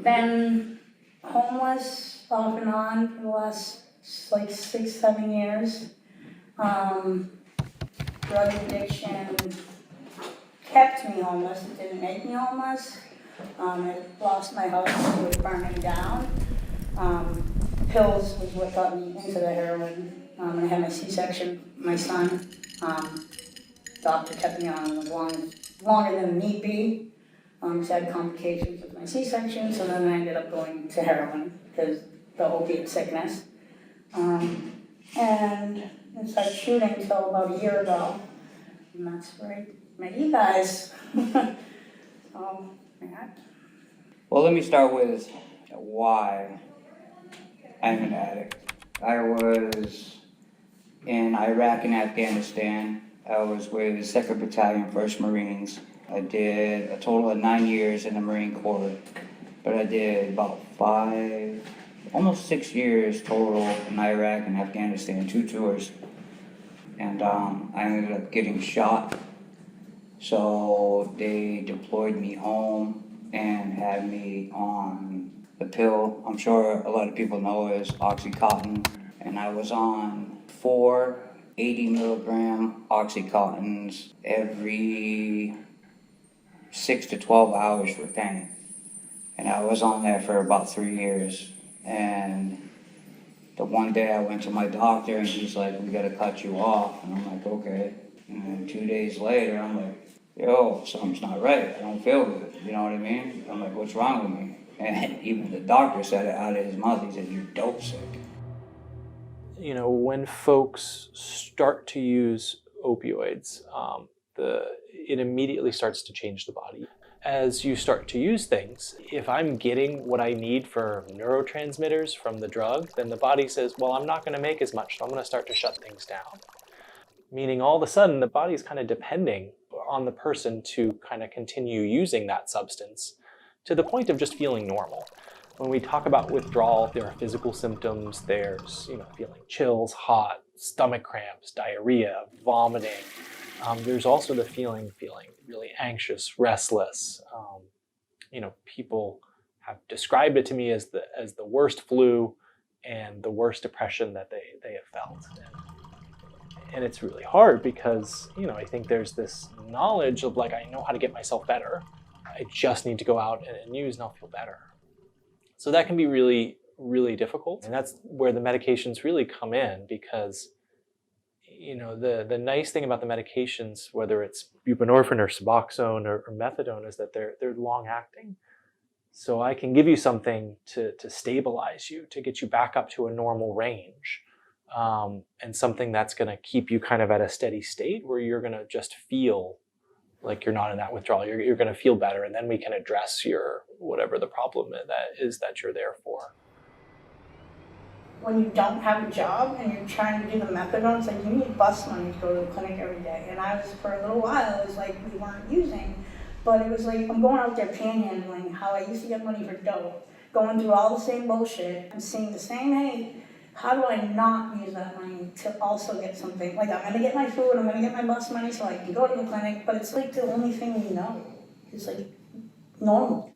Been homeless off and on for the last like 6-7 years. Drug addiction kept me homeless, it didn't make me homeless. I lost my house, it was burning down. Pills was what got me into the heroin. I had my C-section, my son. Doctor kept me on as longer than need be. Because I had complications with my C-section, so then I ended up going to heroin because the opiate sickness. And I started shooting until about a year ago, and that's where I met you guys. So, yeah. Well, let me start with why I'm an addict. I was in Iraq and Afghanistan. I was with 2nd Battalion, 1st Marines. I did a total of 9 years in the Marine Corps, but I did about 5, almost 6 years total in Iraq and Afghanistan, 2 tours. And I ended up getting shot. So they deployed me home and had me on the pill I'm sure a lot of people know is Oxycontin. And I was on 4 80-milligram Oxycontins every 6 to 12 hours for pain. And I was on that for about 3 years. And the one day I went to my doctor and he's like, we gotta cut you off. And I'm like, okay. And then 2 days later, I'm like, yo, something's not right. I don't feel good. You know what I mean? I'm like, what's wrong with me? And even the doctor said it out of his mouth. He said, you're dope sick. You know, when folks start to use opioids, it immediately starts to change the body. As you start to use things, if I'm getting what I need for neurotransmitters from the drug, then the body says, well, I'm not going to make as much, so I'm going to start to shut things down. Meaning all of a sudden, the body's kind of depending on the person to kind of continue using that substance to the point of just feeling normal. When we talk about withdrawal, there are physical symptoms. There's, feeling chills, hot, stomach cramps, diarrhea, vomiting. There's also the feeling really anxious, restless. People have described it to me as the worst flu and the worst depression that they have felt. And it's really hard because, I think there's this knowledge of like, I know how to get myself better. I just need to go out and use and I'll feel better. So that can be really, really difficult. And that's where the medications really come in because, the nice thing about the medications, whether it's buprenorphine or Suboxone or methadone, is that they're long acting. So I can give you something to stabilize you, to get you back up to a normal range. And something that's going to keep you kind of at a steady state where you're going to just feel like you're not in that withdrawal. You're going to feel better, and then we can address whatever the problem that is that you're there for. When you don't have a job and you're trying to do the methadone, it's like you need bus money to go to the clinic every day. And I was, for a little while, it was like we weren't using, but it was like I'm going out there panhandling how I used to get money for dope, going through all the same bullshit. I'm seeing the same hate. How do I not use that money to also get something? Like, I'm going to get my food, I'm going to get my bus money so I can go to the clinic, but it's like the only thing we know. It's like normal.